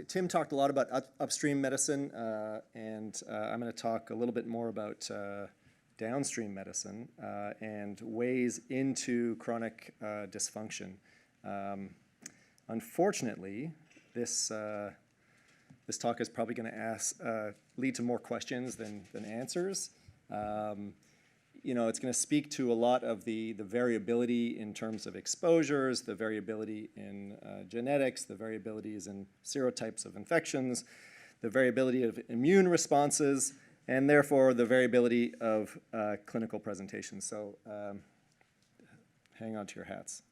Tim talked a lot about upstream medicine, and I'm going to talk a little bit more about downstream medicine and ways into chronic dysfunction. Unfortunately, this talk is probably going to lead to more questions than answers. You know, it's going to speak to a lot of the variability in terms of exposures, the variability in genetics, the variabilities in serotypes of infections, the variability of immune responses, and therefore the variability of clinical presentations. So hang on to your hats.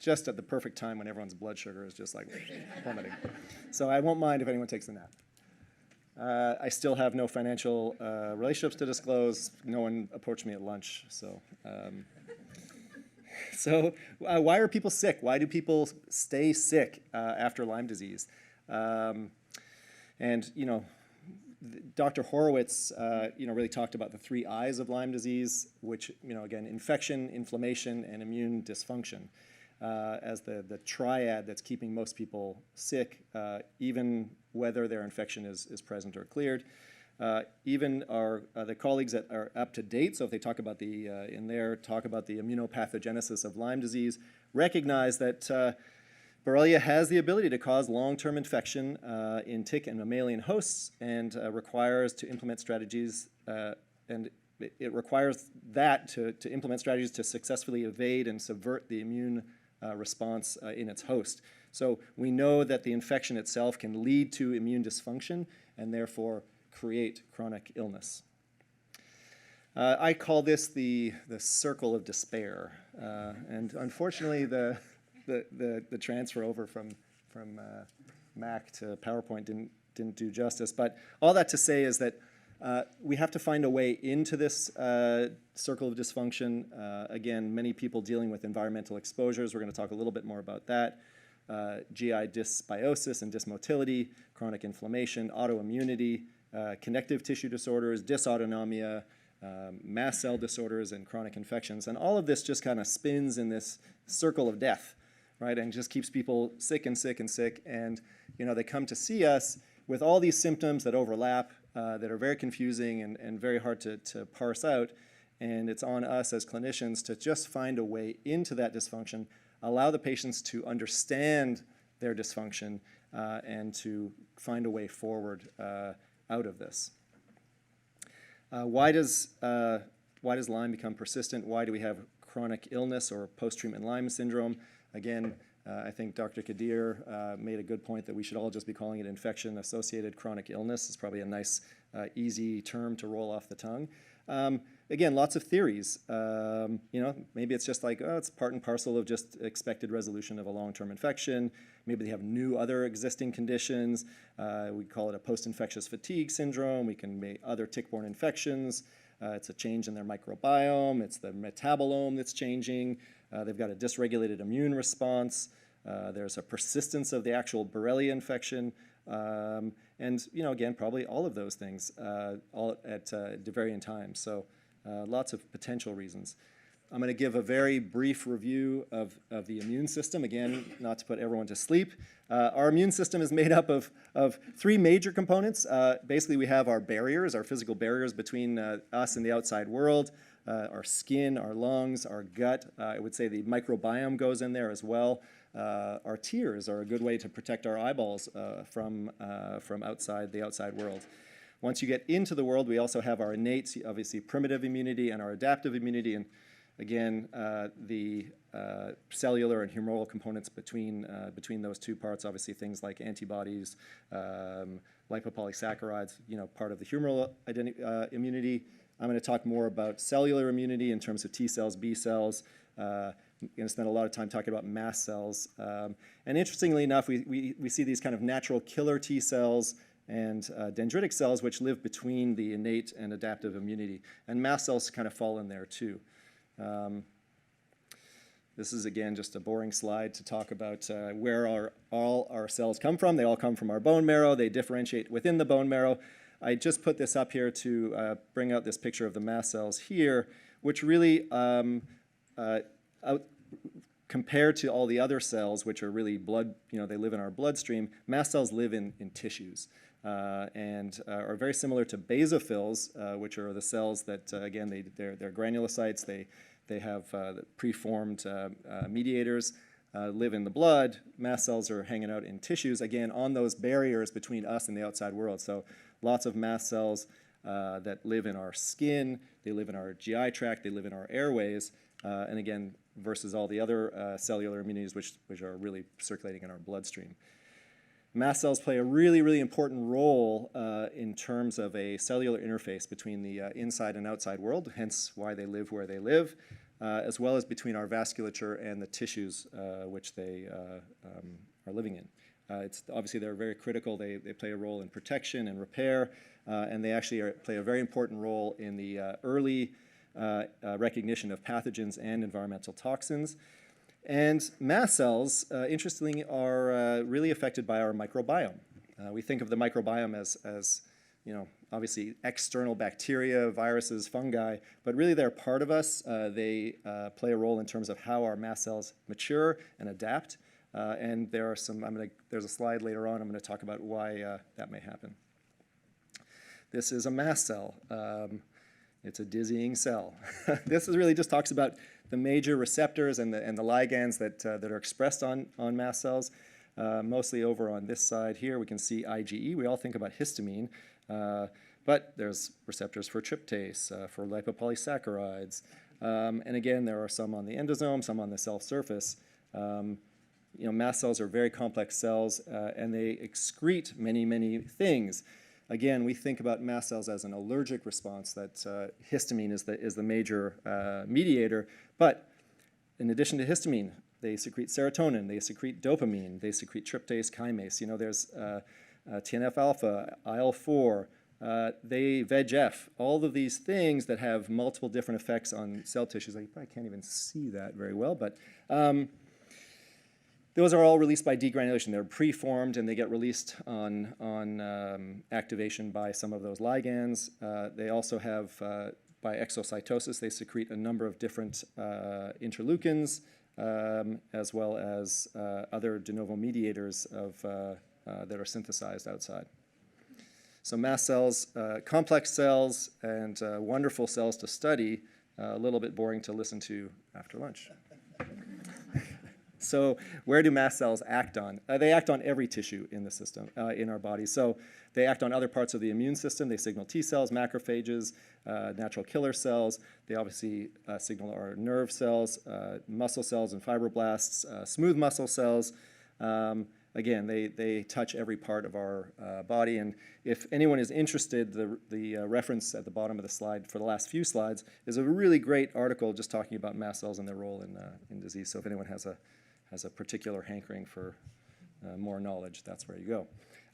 Just at the perfect time when everyone's blood sugar is just like plummeting. So I won't mind if anyone takes a nap. I still have no financial relationships to disclose. No one approached me at lunch, so. Why are people sick? Why do people stay sick after Lyme disease? And you know, Dr. Horowitz, you know, really talked about the 3 I's of Lyme disease, which, you know, again, infection, inflammation, and immune dysfunction. As the triad that's keeping most people sick, even whether their infection is present or cleared. Even the colleagues that are up to date, so if they talk about the immunopathogenesis of Lyme disease, recognize that Borrelia has the ability to cause long-term infection in tick and mammalian hosts, and requires to implement strategies, and it requires that to implement strategies to successfully evade and subvert the immune response in its host. So we know that the infection itself can lead to immune dysfunction and therefore create chronic illness. I call this the circle of despair, and unfortunately the transfer over from Mac to PowerPoint didn't do justice. But all that to say is that we have to find a way into this circle of dysfunction. Again, many people dealing with environmental exposures. We're going to talk a little bit more about that. GI dysbiosis and dysmotility, chronic inflammation, autoimmunity, connective tissue disorders, dysautonomia, mast cell disorders, and chronic infections. And all of this just kind of spins in this circle of death, right? And just keeps people sick and sick and sick. And, you know, they come to see us with all these symptoms that overlap, that are very confusing and very hard to parse out. And it's on us as clinicians to just find a way into that dysfunction, allow the patients to understand their dysfunction, and to find a way forward out of this. Why does Lyme become persistent? Why do we have chronic illness or post-treatment Lyme syndrome? Again, I think Dr. Kadir made a good point that we should all just be calling it infection-associated chronic illness. It's probably a nice, easy term to roll off the tongue. Again, lots of theories. You know, maybe it's just like, oh, it's part and parcel of just expected resolution of a long-term infection. Maybe they have other existing conditions. We call it a post-infectious fatigue syndrome. We can make other tick-borne infections. It's a change in their microbiome. It's the metabolome that's changing. They've got a dysregulated immune response. There's a persistence of the actual Borrelia infection. And, you know, again, probably all of those things all at varying times. So lots of potential reasons. I'm going to give a very brief review of the immune system. Again, not to put everyone to sleep. Our immune system is made up of 3 major components. Basically, we have our barriers, our physical barriers between us and the outside world. Our skin, our lungs, our gut. I would say the microbiome goes in there as well. Our tears are a good way to protect our eyeballs from the outside world. Once you get into the world, we also have our innate, obviously primitive immunity and our adaptive immunity, and again, the cellular and humoral components between those 2 parts. Obviously, things like antibodies, lipopolysaccharides, you know, part of the humoral immunity. I'm going to talk more about cellular immunity in terms of T cells, B cells. I'm going to spend a lot of time talking about mast cells. And interestingly enough, we see these kind of natural killer T cells and dendritic cells, which live between the innate and adaptive immunity. And mast cells kind of fall in there too. This is, again, just a boring slide to talk about where all our cells come from. They all come from our bone marrow. They differentiate within the bone marrow. I just put this up here to bring out this picture of the mast cells here, which really kind compared to all the other cells, which are really blood, they live in our bloodstream, mast cells live in tissues. And are very similar to basophils, which are the cells that, again, they're granulocytes. They have preformed mediators, live in the blood. Mast cells are hanging out in tissues, again, on those barriers between us and the outside world. So lots of mast cells that live in our skin, they live in our GI tract, they live in our airways, and again, versus all the other cellular immunities which are really circulating in our bloodstream. Mast cells play a really, really important role in terms of a cellular interface between the inside and outside world, hence why they live where they live, as well as between our vasculature and the tissues which they are living in. Obviously, they're very critical. They play a role in protection and repair, and they actually play a very important role in the early recognition of pathogens and environmental toxins. And mast cells, interestingly, are really affected by our microbiome. We think of the microbiome as obviously external bacteria, viruses, fungi, but really they're part of us. They play a role in terms of how our mast cells mature and adapt. And there are there's a slide later on, I'm going to talk about why that may happen. This is a mast cell. It's a dizzying cell. This really just talks about the major receptors and the ligands that are expressed on mast cells. Mostly over on this side here, we can see IgE. We all think about histamine, but there's receptors for tryptase, for lipopolysaccharides. And again, there are some on the endosome, some on the cell surface. Mast cells are very complex cells, and they excrete many, many things. Again, we think about mast cells as an allergic response, that histamine is the major mediator. But in addition to histamine, they secrete serotonin, they secrete dopamine, they secrete tryptase kinase. There's TNF-alpha, IL-4, VEGF, all of these things that have multiple different effects on cell tissues. I probably can't even see that very well, but those are all released by degranulation. They're preformed, and they get released on activation by some of those ligands. They also have, by exocytosis, they secrete a number of different interleukins, as well as other de novo mediators that are synthesized outside. So mast cells, complex cells, and wonderful cells to study, a little bit boring to listen to after lunch. So where do mast cells act on? They act on every tissue in the system, in our body. So they act on other parts of the immune system. They signal T cells, macrophages, natural killer cells. They obviously signal our nerve cells, muscle cells and fibroblasts, smooth muscle cells. Again, they touch every part of our body. And if anyone is interested, the reference at the bottom of the slide for the last few slides is a really great article just talking about mast cells and their role in disease. So if anyone has a particular hankering for more knowledge, that's where you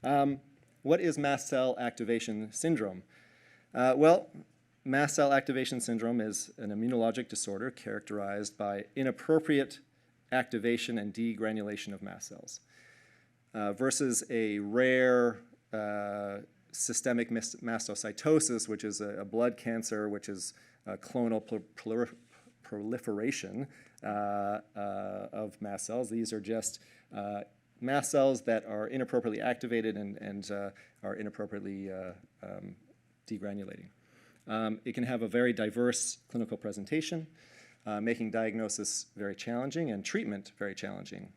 go. What is mast cell activation syndrome? Well, mast cell activation syndrome is an immunologic disorder characterized by inappropriate activation and degranulation of mast cells versus a rare systemic mastocytosis, which is a blood cancer, which is clonal proliferation of mast cells. These are just mast cells that are inappropriately activated and are inappropriately degranulating. It can have a very diverse clinical presentation, making diagnosis very challenging and treatment very challenging.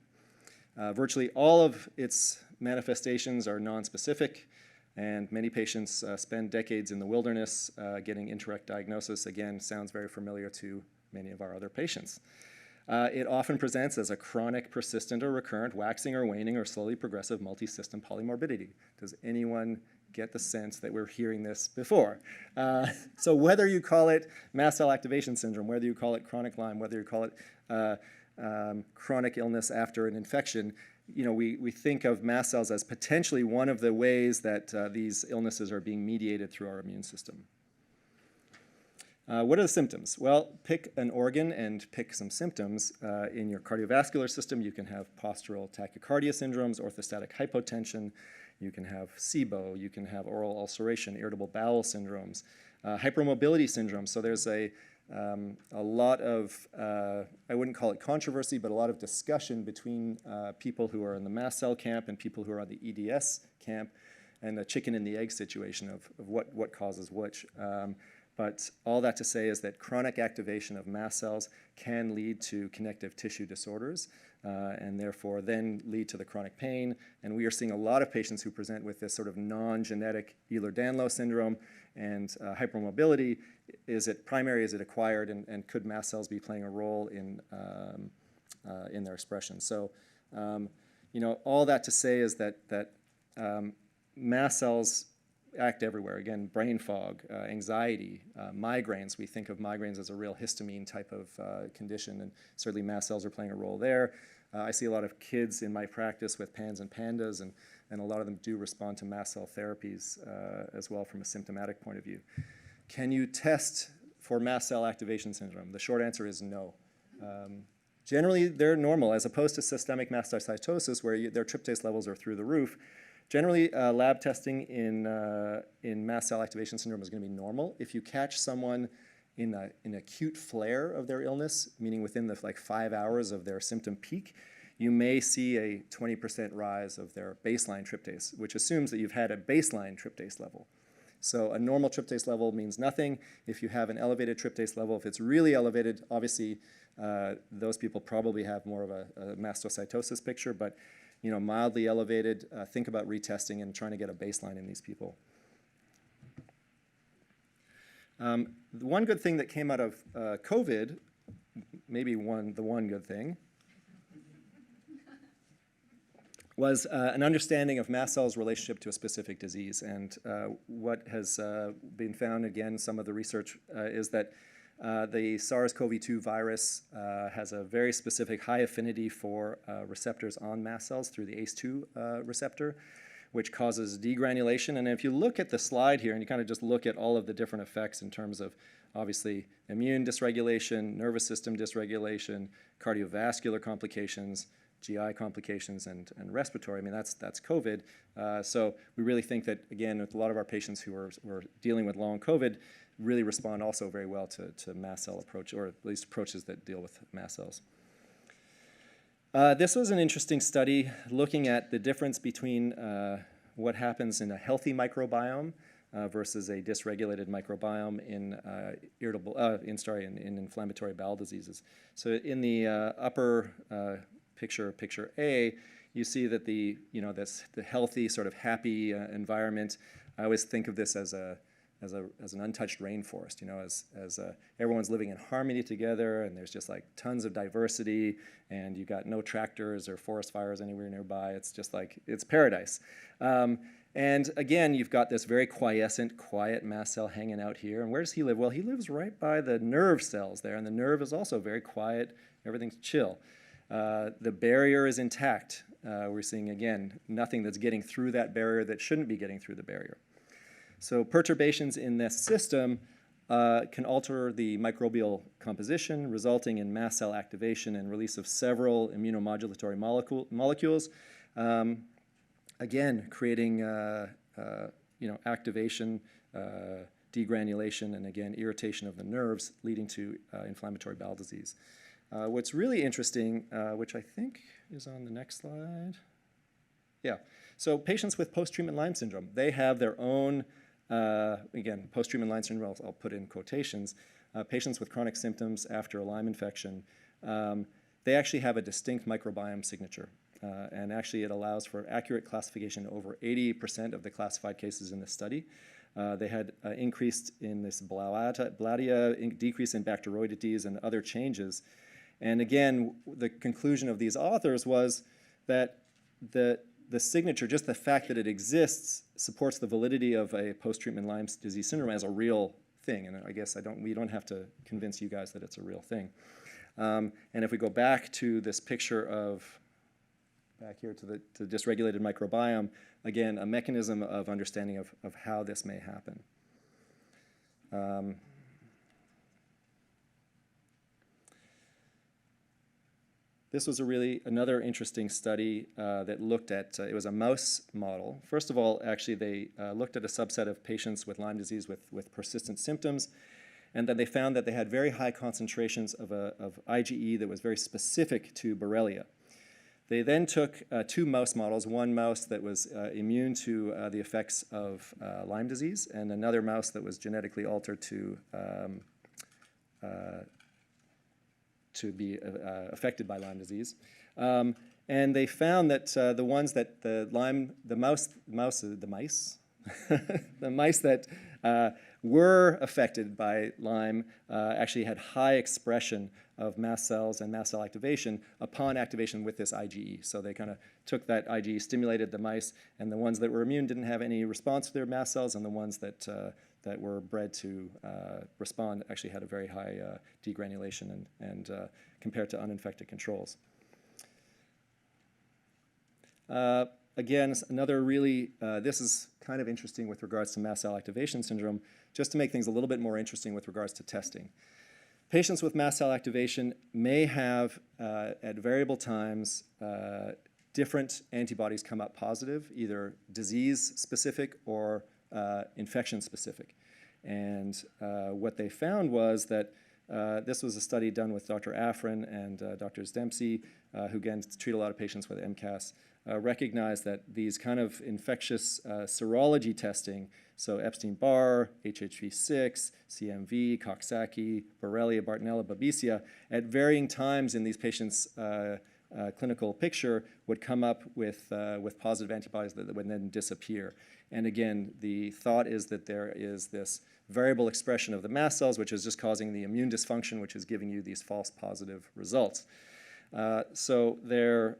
Virtually all of its manifestations are nonspecific, and many patients spend decades in the wilderness getting incorrect diagnosis. Again, sounds very familiar to many of our other patients. It often presents as a chronic, persistent, or recurrent, waxing or waning, or slowly progressive multi-system polymorbidity. Does anyone get the sense that we're hearing this before? So whether you call it mast cell activation syndrome, whether you call it chronic Lyme, whether you call it chronic illness after an infection, we think of mast cells as potentially one of the ways that these illnesses are being mediated through our immune system. What are the symptoms? Well, pick an organ and pick some symptoms. In your cardiovascular system, you can have postural tachycardia syndromes, orthostatic hypotension, you can have SIBO, you can have oral ulceration, irritable bowel syndromes, hypermobility syndrome. So there's a a lot of, I wouldn't call it controversy, but a lot of discussion between people who are in the mast cell camp and people who are on the EDS camp, and the chicken and the egg situation of what causes which. But all that to say is that chronic activation of mast cells can lead to connective tissue disorders, and therefore then lead to the chronic pain. And we are seeing a lot of patients who present with this sort of non-genetic Ehlers-Danlos syndrome and hypermobility. Is it primary, is it acquired, and could mast cells be playing a role in their expression? So, all that to say is that mast cells act everywhere. Again, brain fog, anxiety, migraines. We think of migraines as a real histamine type of condition, and certainly mast cells are playing a role there. I see a lot of kids in my practice with PANS and PANDAS, and a lot of them do respond to mast cell therapies as well from a symptomatic point of view. Can you test for mast cell activation syndrome? The short answer is no. Generally, they're normal, as opposed to systemic mastocytosis, where their tryptase levels are through the roof. Generally, lab testing in mast cell activation syndrome is going to be normal. If you catch someone in an acute flare of their illness, meaning within the 5 hours of their symptom peak, you may see a 20% rise of their baseline tryptase, which assumes that you've had a baseline tryptase level. So a normal tryptase level means nothing. If you have an elevated tryptase level, if it's really elevated, obviously those people probably have more of a mastocytosis picture, but mildly elevated, think about retesting and trying to get a baseline in these people. The one good thing that came out of COVID, maybe the one good thing, was an understanding of mast cells' relationship to a specific disease. And what has been found, again, some of the research is that the SARS-CoV-2 virus has a very specific high affinity for receptors on mast cells through the ACE2 receptor, which causes degranulation. And if you look at the slide here and you kind of just look at all of the different effects in terms of, obviously, immune dysregulation, nervous system dysregulation, cardiovascular complications, GI complications, and respiratory, I mean, that's COVID. So we really think that, again, with a lot of our patients who are dealing with long COVID, really respond also very well to mast cell approach, or at least approaches that deal with mast cells. This was an interesting study looking at the difference between what happens in a healthy microbiome versus a dysregulated microbiome in in inflammatory bowel diseases. So in the upper picture A, you see that the healthy, sort of happy environment. I always think of this as an untouched rainforest, as everyone's living in harmony together, and there's just like tons of diversity, and you've got no tractors or forest fires anywhere nearby. It's just like, it's paradise. And again, you've got this very quiescent, quiet mast cell hanging out here. And where does he live? Well, he lives right by the nerve cells there, and the nerve is also very quiet. Everything's chill. The barrier is intact. We're seeing, again, nothing that's getting through that barrier that shouldn't be getting through the barrier. So perturbations in this system can alter the microbial composition, resulting in mast cell activation and release of several immunomodulatory molecules. Again, creating activation, degranulation, and again, irritation of the nerves, leading to inflammatory bowel disease. What's really interesting, which I think is on the next slide. Yeah, so patients with post-treatment Lyme syndrome, they have their own, again, post-treatment Lyme syndrome, I'll put in quotations, patients with chronic symptoms after a Lyme infection, they actually have a distinct microbiome signature. And actually, it allows for accurate classification over 80% of the classified cases in this study. They had increased in this Bladia, decrease in Bacteroidetes, and other changes. And again, the conclusion of these authors was that the signature, just the fact that it exists, supports the validity of a post-treatment Lyme disease syndrome as a real thing. And I guess we don't have to convince you guys that it's a real thing. And if we go back to this picture of, back here to the dysregulated microbiome, again, a mechanism of understanding of how this may happen. This was another interesting study that looked at, it was a mouse model. First of all, actually, they looked at a subset of patients with Lyme disease with persistent symptoms, and then they found that they had very high concentrations of IgE that was very specific to Borrelia. They then took 2 mouse models, one mouse that was immune to the effects of Lyme disease, and another mouse that was genetically altered to be affected by Lyme disease. And they found that the ones that the mice that were affected by Lyme actually had high expression of mast cells and mast cell activation upon activation with this IgE. So they kind of took that IgE, stimulated the mice, and the ones that were immune didn't have any response to their mast cells, and the ones that were bred to respond actually had a very high degranulation and compared to uninfected controls. Again, another really, this is kind of interesting with regards to mast cell activation syndrome, just to make things a little bit more interesting with regards to testing. Patients with mast cell activation may have, at variable times, different antibodies come up positive, either disease-specific or infection-specific. And what they found was that this was a study done with Dr. Afrin and Drs. Dempsey, who again treat a lot of patients with MCAS, recognized that these kind of infectious serology testing, so Epstein-Barr, HHV6, CMV, Coxsackie, Borrelia, Bartonella, Babesia, at varying times in these patients' clinical picture would come up with positive antibodies that would then disappear. And again, the thought is that there is this variable expression of the mast cells, which is just causing the immune dysfunction, which is giving you these false positive results. So their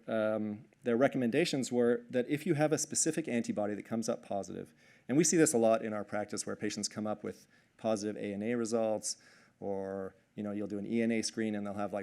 recommendations were that if you have a specific antibody that comes up positive, and we see this a lot in our practice where patients come up with positive ANA results, or you'll do an ENA screen and they'll have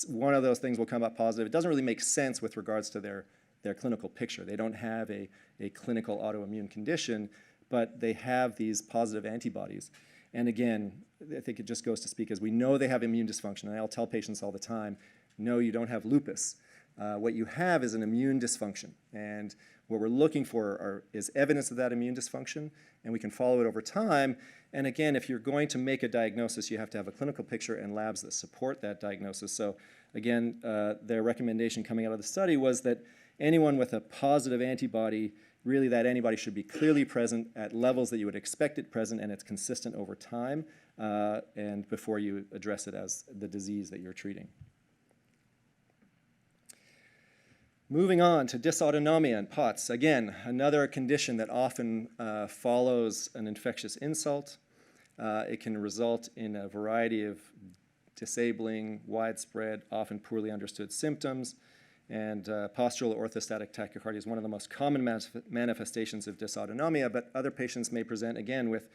one of those things will come up positive. It doesn't really make sense with regards to their clinical picture. They don't have a clinical autoimmune condition, but they have these positive antibodies. And again, I think it just goes to speak as we know they have immune dysfunction, and I'll tell patients all the time, no, you don't have lupus. What you have is an immune dysfunction, and what we're looking for is evidence of that immune dysfunction, and we can follow it over time. And again, if you're going to make a diagnosis, you have to have a clinical picture and labs that support that diagnosis. So again, their recommendation coming out of the study was that anyone with a positive antibody, really that antibody should be clearly present at levels that you would expect it present, and it's consistent over time, and before you address it as the disease that you're treating. Moving on to dysautonomia and POTS. Again, another condition that often follows an infectious insult. It can result in a variety of disabling, widespread, often poorly understood symptoms. And postural orthostatic tachycardia is one of the most common manifestations of dysautonomia, but other patients may present, again, with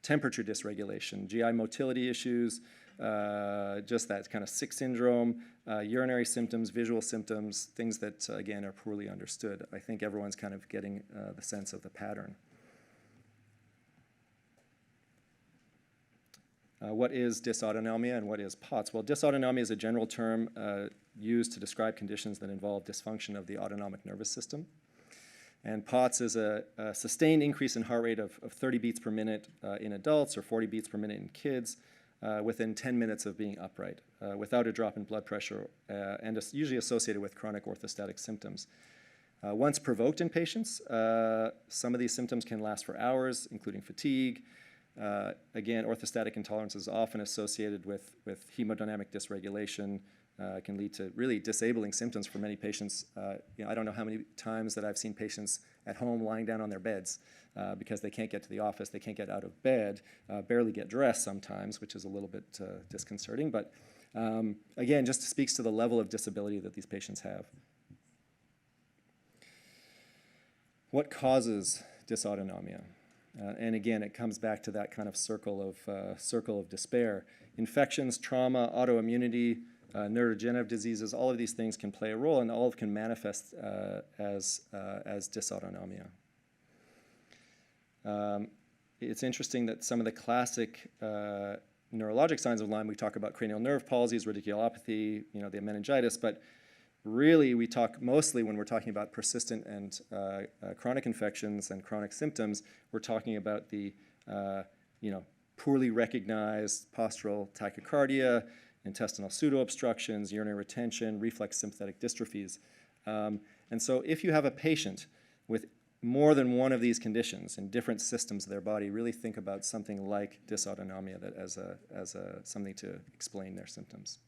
temperature dysregulation, GI motility issues, just that kind of sick syndrome, urinary symptoms, visual symptoms, things that, again, are poorly understood. I think everyone's kind of getting the sense of the pattern. What is dysautonomia and what is POTS? Well, dysautonomia is a general term used to describe conditions that involve dysfunction of the autonomic nervous system. And POTS is a sustained increase in heart rate of 30 beats per minute in adults or 40 beats per minute in kids within 10 minutes of being upright, without a drop in blood pressure, and is usually associated with chronic orthostatic symptoms. Once provoked in patients, some of these symptoms can last for hours, including fatigue. Again, orthostatic intolerance is often associated with hemodynamic dysregulation. Can lead to really disabling symptoms for many patients. I don't know how many times that I've seen patients at home lying down on their beds because they can't get to the office, they can't get out of bed, barely get dressed sometimes, which is a little bit disconcerting. But again, just speaks to the level of disability that these patients have. What causes dysautonomia? And again, it comes back to that kind of circle of despair. Infections, trauma, autoimmunity, neurodegenerative diseases, all of these things can play a role, and all of can manifest as dysautonomia. It's interesting that some of the classic neurologic signs of Lyme, we talk about cranial nerve palsies, radiculopathy, the meningitis, but really we talk mostly when we're talking about persistent and chronic infections and chronic symptoms, we're talking about the poorly recognized postural tachycardia, intestinal pseudoobstructions, urinary retention, reflex sympathetic dystrophies. And so if you have a patient with more than one of these conditions in different systems of their body, really think about something like dysautonomia that as something to explain their symptoms.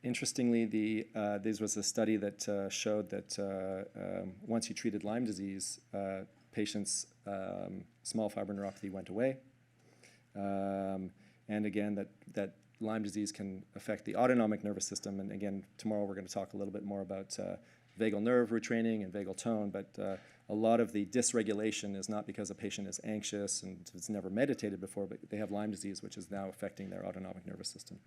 Interestingly, this was a study that showed that once you treated Lyme disease, patients' small fiber neuropathy went away. And again, that Lyme disease can affect the autonomic nervous system. And again, tomorrow we're going to talk a little bit more about vagal nerve retraining and vagal tone. But a lot of the dysregulation is not because a patient is anxious and has never meditated before, but they have Lyme disease, which is now affecting their autonomic nervous system.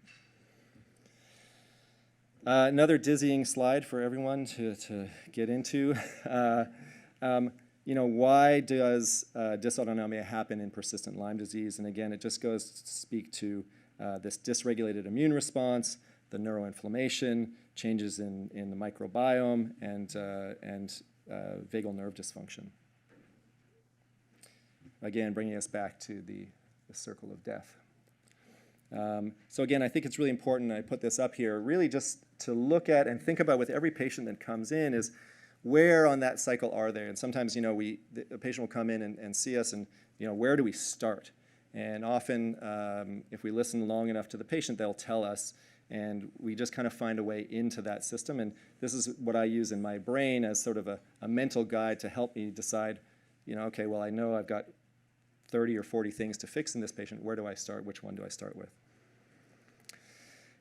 Another dizzying slide for everyone to get into. Why does dysautonomia happen in persistent Lyme disease? And again, it just goes to speak to this dysregulated immune response, the neuroinflammation, changes in the microbiome, and vagal nerve dysfunction. Again, bringing us back to the circle of death. So again, I think it's really important, I put this up here, really just to look at and think about with every patient that comes in is where on that cycle are they? And sometimes, a patient will come in and see us and, where do we start? And often, if we listen long enough to the patient, they'll tell us, and we just kind of find a way into that system. And this is what I use in my brain as sort of a mental guide to help me decide, okay, well, I know I've got 30 or 40 things to fix in this patient. Where do I start? Which one do I start with?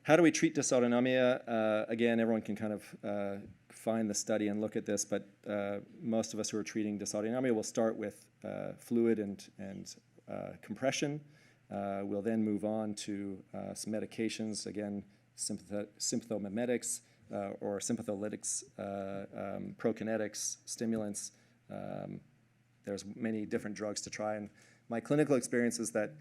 How do we treat dysautonomia? Again, everyone can kind of find the study and look at this, but most of us who are treating dysautonomia will start with fluid and compression. We'll then move on to some medications, again, sympathomimetics or sympatholytics, prokinetics, stimulants. There's many different drugs to try. And my clinical experience is that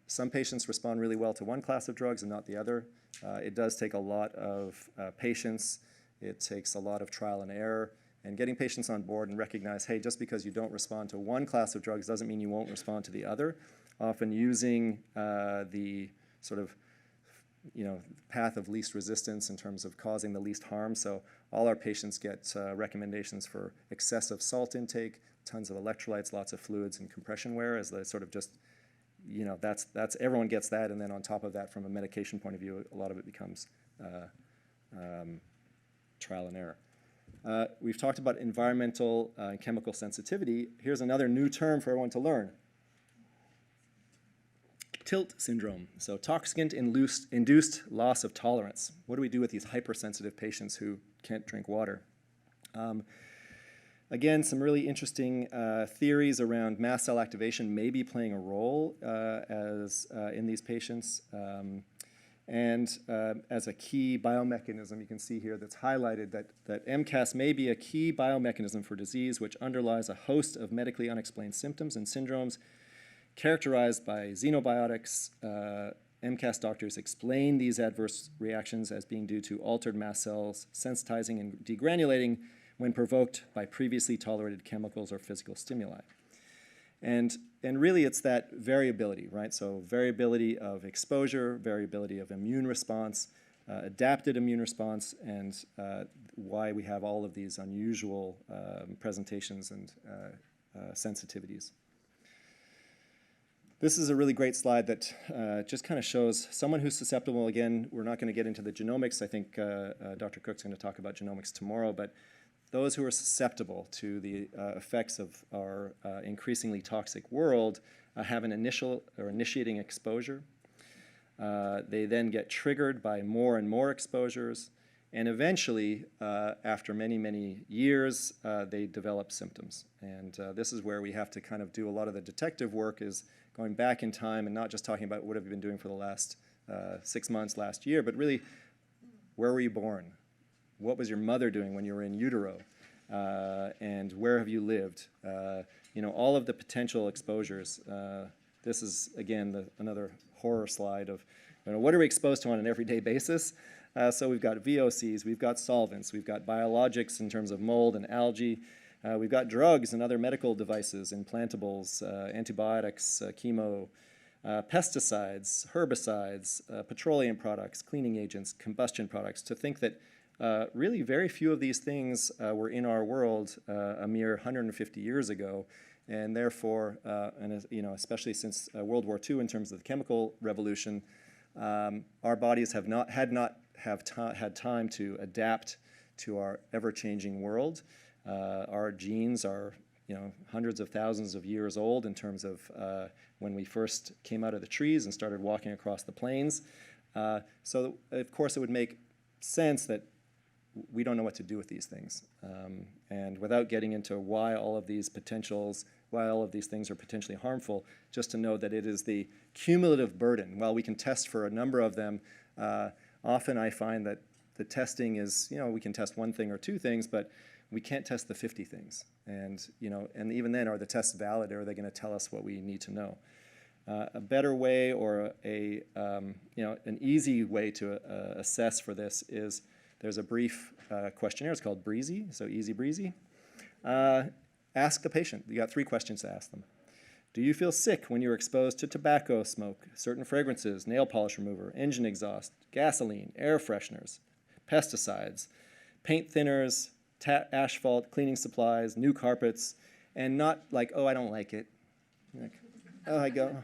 some patients respond really well to one class of drugs and not the other. It does take a lot of patience. It takes a lot of trial and error. And getting patients on board and recognize, hey, just because you don't respond to one class of drugs doesn't mean you won't respond to the other. Often using the sort of path of least resistance in terms of causing the least harm. So all our patients get recommendations for excessive salt intake, tons of electrolytes, lots of fluids, and compression wear as the sort of just, that's everyone gets that. And then on top of that, from a medication point of view, a lot of it becomes trial and error. We've talked about environmental and chemical sensitivity. Here's another new term for everyone to learn. Tilt syndrome, so toxicant-induced loss of tolerance. What do we do with these hypersensitive patients who can't drink water? Again, some really interesting theories around mast cell activation may be playing a role in these patients. And as a key biomechanism, you can see here that's highlighted that MCAS may be a key biomechanism for disease which underlies a host of medically unexplained symptoms and syndromes characterized by xenobiotics. MCAS doctors explain these adverse reactions as being due to altered mast cells sensitizing and degranulating when provoked by previously tolerated chemicals or physical stimuli. And really it's that variability, right? So variability of exposure, variability of immune response, adapted immune response, and why we have all of these unusual presentations and sensitivities. This is a really great slide that just kind of shows someone who's susceptible. Again, we're not going to get into the genomics. I think Dr. Cook's going to talk about genomics tomorrow, but those who are susceptible to the effects of our increasingly toxic world have an initial or initiating exposure. They then get triggered by more and more exposures, and eventually, after many, many years, they develop symptoms. And this is where we have to kind of do a lot of the detective work, is going back in time and not just talking about what have you been doing for the last 6 months, last year, but really, where were you born? What was your mother doing when you were in utero? And where have you lived? All of the potential exposures. This is, again, another horror slide of what are we exposed to on an everyday basis? So we've got VOCs, we've got solvents, we've got biologics in terms of mold and algae, We've got drugs and other medical devices, implantables, antibiotics, chemo, pesticides, herbicides, petroleum products, cleaning agents, combustion products. To think that really very few of these things were in our world a mere 150 years ago, and therefore, especially since World War II in terms of the chemical revolution, our bodies have not had time to adapt to our ever-changing world. Our genes are hundreds of thousands of years old in terms of when we first came out of the trees and started walking across the plains. So of course it would make sense that we don't know what to do with these things. And without getting into why all of these things are potentially harmful, just to know that it is the cumulative burden. While we can test for a number of them, often I find that the testing is, we can test one thing or two things, but we can't test the 50 things. And even then, are the tests valid, or are they going to tell us what we need to know? A better way, or an easy way to assess for this is there's a brief questionnaire. It's called Breezy, so easy breezy. Ask the patient. You got 3 questions to ask them. Do you feel sick when you're exposed to tobacco smoke, certain fragrances, nail polish remover, engine exhaust, gasoline, air fresheners, pesticides, paint thinners, asphalt, cleaning supplies, new carpets, and not like, oh, I don't like it. Like, oh, I go.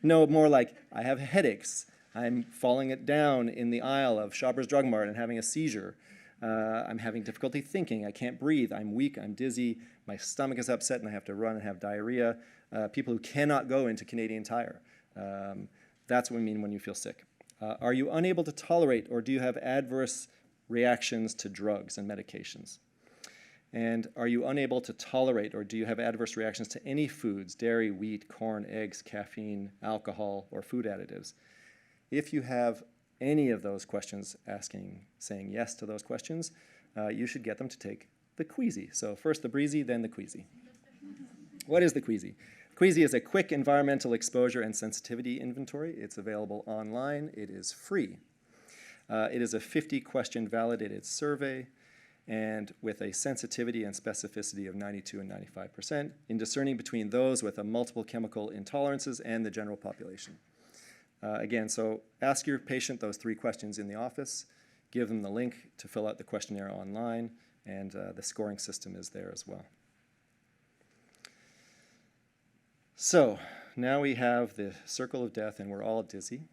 No, more like, I have headaches. I'm falling it down in the aisle of Shoppers Drug Mart and having a seizure. I'm having difficulty thinking. I can't breathe. I'm weak. I'm dizzy. My stomach is upset and I have to run and have diarrhea. People who cannot go into Canadian Tire. That's what we mean when you feel sick. Are you unable to tolerate, or do you have adverse reactions to drugs and medications? And are you unable to tolerate, or do you have adverse reactions to any foods, dairy, wheat, corn, eggs, caffeine, alcohol, or food additives? If you have any of those questions saying yes to those questions, you should get them to take the Queasy. So first the Breezy, then the Queasy. What is the Queasy? Queasy is a quick environmental exposure and sensitivity inventory. It's available online. It is free. It is a 50-question validated survey, and with a sensitivity and specificity of 92 and 95% in discerning between those with a multiple chemical intolerances and the general population. Again, so ask your patient those 3 questions in the office, give them the link to fill out the questionnaire online, and the scoring system is there as well. So now we have the circle of death and we're all dizzy.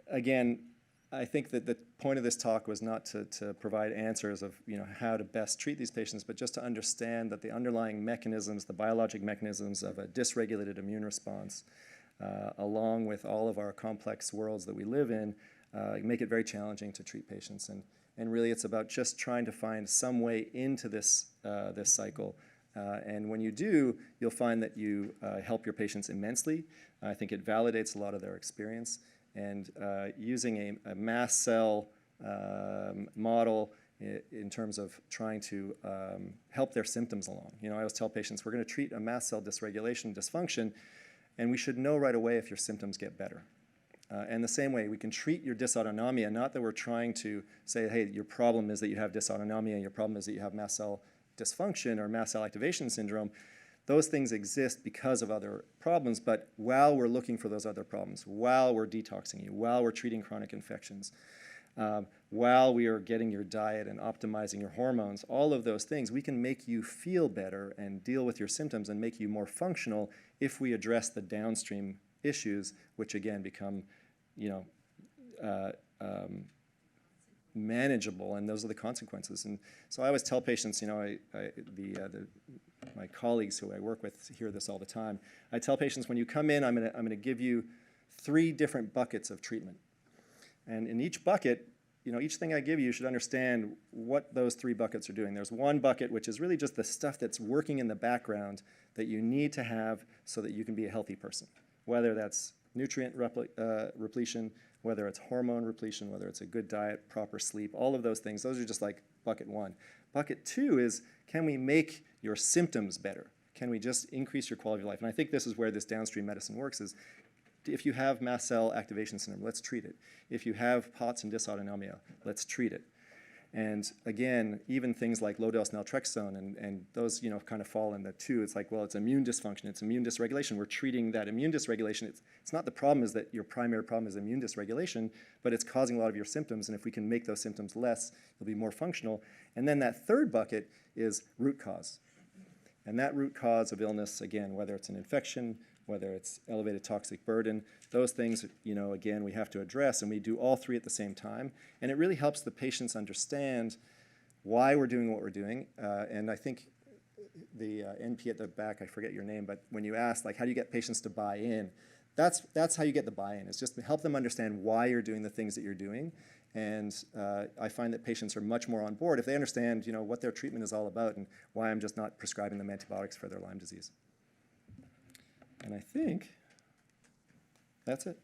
Again, I think that the point of this talk was not to provide answers of how to best treat these patients, but just to understand that the underlying mechanisms, the biologic mechanisms of a dysregulated immune response, along with all of our complex worlds that we live in, make it very challenging to treat patients. And really it's about just trying to find some way into this cycle. And when you do, you'll find that you help your patients immensely. I think it validates a lot of their experience. And using a mast cell model in terms of trying to help their symptoms along. I always tell patients, we're going to treat a mast cell dysregulation, dysfunction, and we should know right away if your symptoms get better. And the same way, we can treat your dysautonomia, not that we're trying to say, hey, your problem is that you have dysautonomia and your problem is that you have mast cell dysfunction or mast cell activation syndrome. Those things exist because of other problems, but while we're looking for those other problems, while we're detoxing you, while we're treating chronic infections, while we are getting your diet and optimizing your hormones, all of those things, we can make you feel better and deal with your symptoms and make you more functional if we address the downstream issues, which again become, manageable, and those are the consequences. And so I always tell patients, my colleagues who I work with hear this all the time. I tell patients, when you come in, I'm going to give you 3 different buckets of treatment. And in each bucket, each thing I give you should understand what those 3 buckets are doing. There's one bucket which is really just the stuff that's working in the background that you need to have so that you can be a healthy person, whether that's nutrient repletion, whether it's hormone repletion, whether it's a good diet, proper sleep, all of those things. Those are just like bucket 1. Bucket 2 is, can we make your symptoms better? Can we just increase your quality of life? And I think this is where this downstream medicine works, is if you have mast cell activation syndrome, let's treat it. If you have POTS and dysautonomia, let's treat it. And again, even things like low-dose naltrexone and those, kind of fall in the two. It's like, well, it's immune dysfunction, it's immune dysregulation. We're treating that immune dysregulation. It's not the problem is that your primary problem is immune dysregulation, but it's causing a lot of your symptoms. And if we can make those symptoms less, you'll be more functional. And then that third bucket is root cause. And that root cause of illness, again, whether it's an infection, whether it's elevated toxic burden, those things, again, we have to address, and we do all three at the same time. And it really helps the patients understand why we're doing what we're doing. And I think the NP at the back, I forget your name, but when you ask, like, how do you get patients to buy in? That's how you get the buy-in. It's just to help them understand why you're doing the things that you're doing. And I find that patients are much more on board if they understand, what their treatment is all about and why I'm just not prescribing them antibiotics for their Lyme disease. And I think that's it.